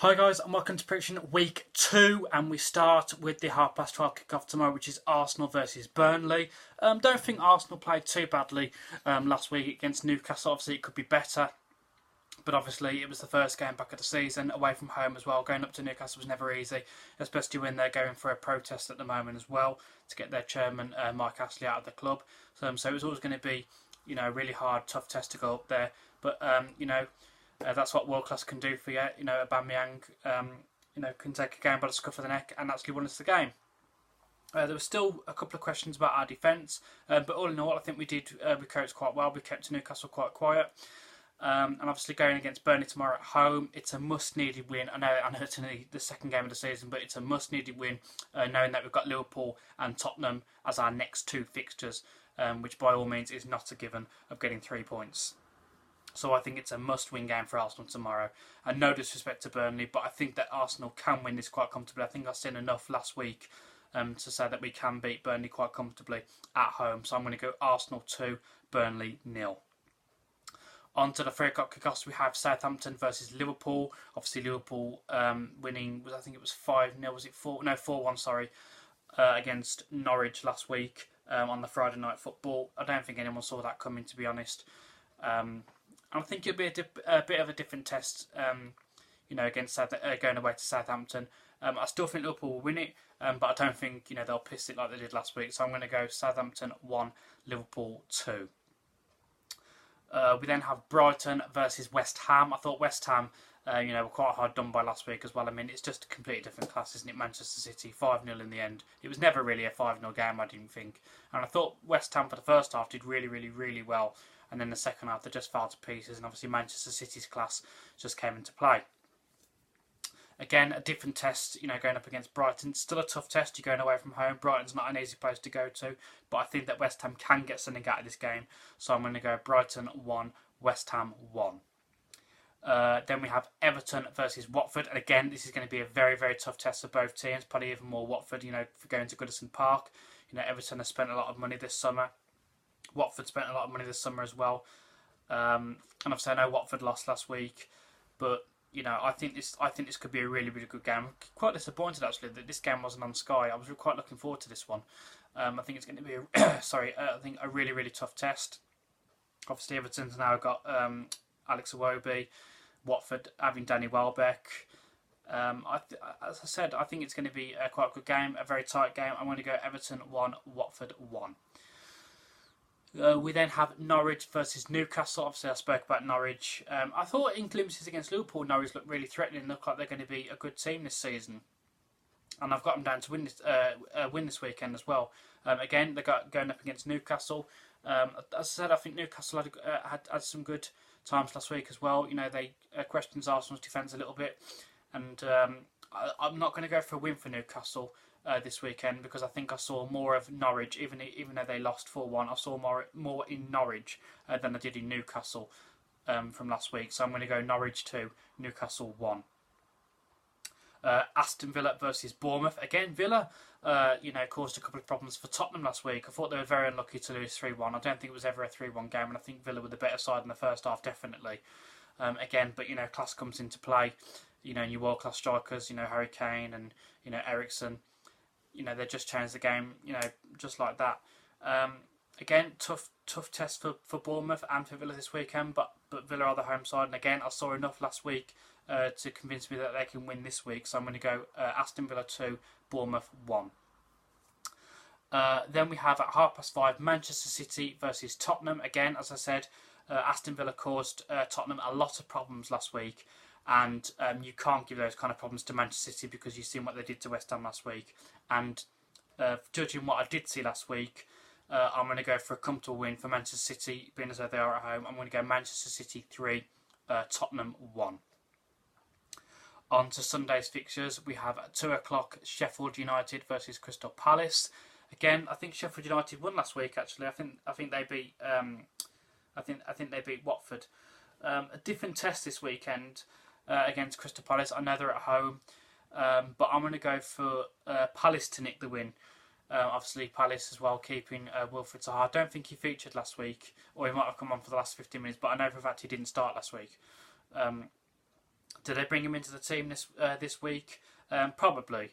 Hi guys and welcome to prediction week 2, and we start with the 12:30 kick-off tomorrow, which is Arsenal versus Burnley. Don't think Arsenal played too badly last week against Newcastle. Obviously it could be better, but obviously it was the first game back of the season, away from home as well. Going up to Newcastle was never easy, especially when they're going for a protest at the moment as well to get their chairman Mike Ashley out of the club. So it was always going to be, a really hard, tough test to go up there. But that's what world class can do for you. Aubameyang, can take a game by the scruff of the neck and actually won us the game. There were still a couple of questions about our defence, but all in all, I think we coped quite well. We kept Newcastle quite quiet. And obviously going against Burnley tomorrow at home, it's a must-needed win. I know it's only the second game of the season, but it's a must-needed win, knowing that we've got Liverpool and Tottenham as our next two fixtures, which by all means is not a given of getting 3 points. So I think it's a must-win game for Arsenal tomorrow. And no disrespect to Burnley, but I think that Arsenal can win this quite comfortably. I think I've seen enough last week to say that we can beat Burnley quite comfortably at home. So I'm going to go Arsenal 2, Burnley 0. On to the 3 o'clock kickoffs, we have Southampton versus Liverpool. Obviously Liverpool winning, I think it was 5-0, was it 4? No, 4-1, sorry, against Norwich last week on the Friday night football. I don't think anyone saw that coming, to be honest. I think it'll be a bit of a different test, against going away to Southampton. I still think Liverpool will win it, but I don't think they'll piss it like they did last week. So I'm going to go Southampton 1, Liverpool 2. We then have Brighton versus West Ham. I thought West Ham, were quite hard done by last week as well. I mean, it's just a completely different class, isn't it? Manchester City 5-0 in the end. It was never really a 5-0 game, I didn't think. And I thought West Ham for the first half did really, really, really well. And then the second half, they just fell to pieces. And obviously Manchester City's class just came into play. Again, a different test, going up against Brighton. Still a tough test. You're going away from home. Brighton's not an easy place to go to. But I think that West Ham can get something out of this game. So I'm going to go Brighton 1, West Ham 1. Then we have Everton versus Watford. And again, this is going to be a very, very tough test for both teams. Probably even more Watford, for going to Goodison Park. Everton has spent a lot of money this summer. Watford spent a lot of money this summer as well. And obviously I know Watford lost last week. But I think this could be a really, really good game. I'm quite disappointed actually that this game wasn't on Sky. I was quite looking forward to this one. I think it's going to be a really, really tough test. Obviously Everton's now got Alex Iwobi, Watford having Danny Welbeck. As I said, I think it's going to be quite a good game, a very tight game. I'm going to go Everton 1, Watford 1. We then have Norwich versus Newcastle. Obviously, I spoke about Norwich. I thought in glimpses against Liverpool, Norwich looked really threatening. Look like they're going to be a good team this season, and I've got them down to win this weekend as well. Again, they're going up against Newcastle. As I said, I think Newcastle had some good times last week as well. They questioned Arsenal's defence a little bit, and I'm not going to go for a win for Newcastle this weekend because I think I saw more of Norwich, even though they lost 4-1. I saw more in Norwich than I did in Newcastle from last week. So I'm going to go Norwich 2, Newcastle 1. Aston Villa versus Bournemouth. Again, Villa, caused a couple of problems for Tottenham last week. I thought they were very unlucky to lose 3-1. I don't think it was ever a 3-1 game, and I think Villa were the better side in the first half, definitely. But class comes into play. Your world-class strikers, Harry Kane and Eriksen. They just changed the game, just like that. Again, tough test for Bournemouth and for Villa this weekend, but Villa are the home side. And again, I saw enough last week to convince me that they can win this week. So I'm going to go Aston Villa 2, Bournemouth 1. Then we have at 5:30 Manchester City versus Tottenham. Again, as I said, Aston Villa caused Tottenham a lot of problems last week. And you can't give those kind of problems to Manchester City because you've seen what they did to West Ham last week. And judging what I did see last week, I'm going to go for a comfortable win for Manchester City, being as though they are at home. I'm going to go Manchester City 3, Tottenham 1. On to Sunday's fixtures, we have at 2 o'clock Sheffield United versus Crystal Palace. Again, I think Sheffield United won last week. Actually, I think they beat they beat Watford. A different test this weekend. Against Crystal Palace. I know they're at home, but I'm going to go for Palace to nick the win. Obviously, Palace as well, keeping Wilfried Zaha. I don't think he featured last week, or he might have come on for the last 15 minutes, but I know for a fact he didn't start last week. Do they bring him into the team this week? Probably.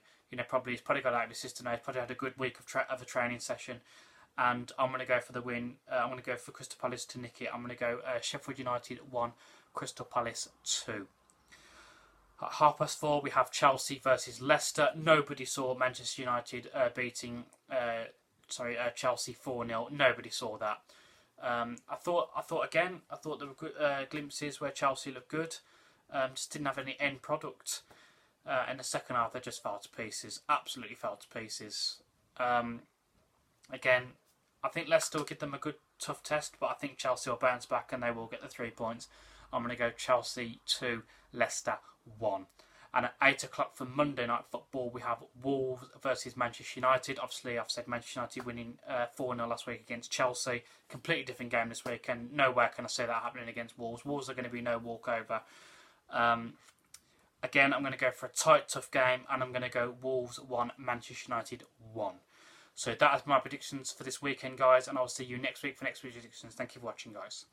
Probably he's probably got out of his system now. He's probably had a good week of a training session. And I'm going to go for the win. I'm going to go for Crystal Palace to nick it. I'm going to go Sheffield United 1, Crystal Palace 2. At 4:30 we have Chelsea versus Leicester. Nobody saw Manchester United beating Chelsea 4-0. Nobody saw that. I thought there were good glimpses where Chelsea looked good. Just didn't have any end product. In the second half they just fell to pieces. Absolutely fell to pieces. Again, I think Leicester will give them a good tough test, but I think Chelsea will bounce back and they will get the 3 points. I'm going to go Chelsea 2, Leicester 1. And at 8 o'clock for Monday Night Football, we have Wolves versus Manchester United. Obviously, I've said Manchester United winning 4-0 last week against Chelsea. Completely different game this week, and nowhere can I say that happening against Wolves. Wolves are going to be no walkover. Again, I'm going to go for a tight, tough game, and I'm going to go Wolves 1, Manchester United 1. So that is my predictions for this weekend, guys, and I'll see you next week for next week's predictions. Thank you for watching, guys.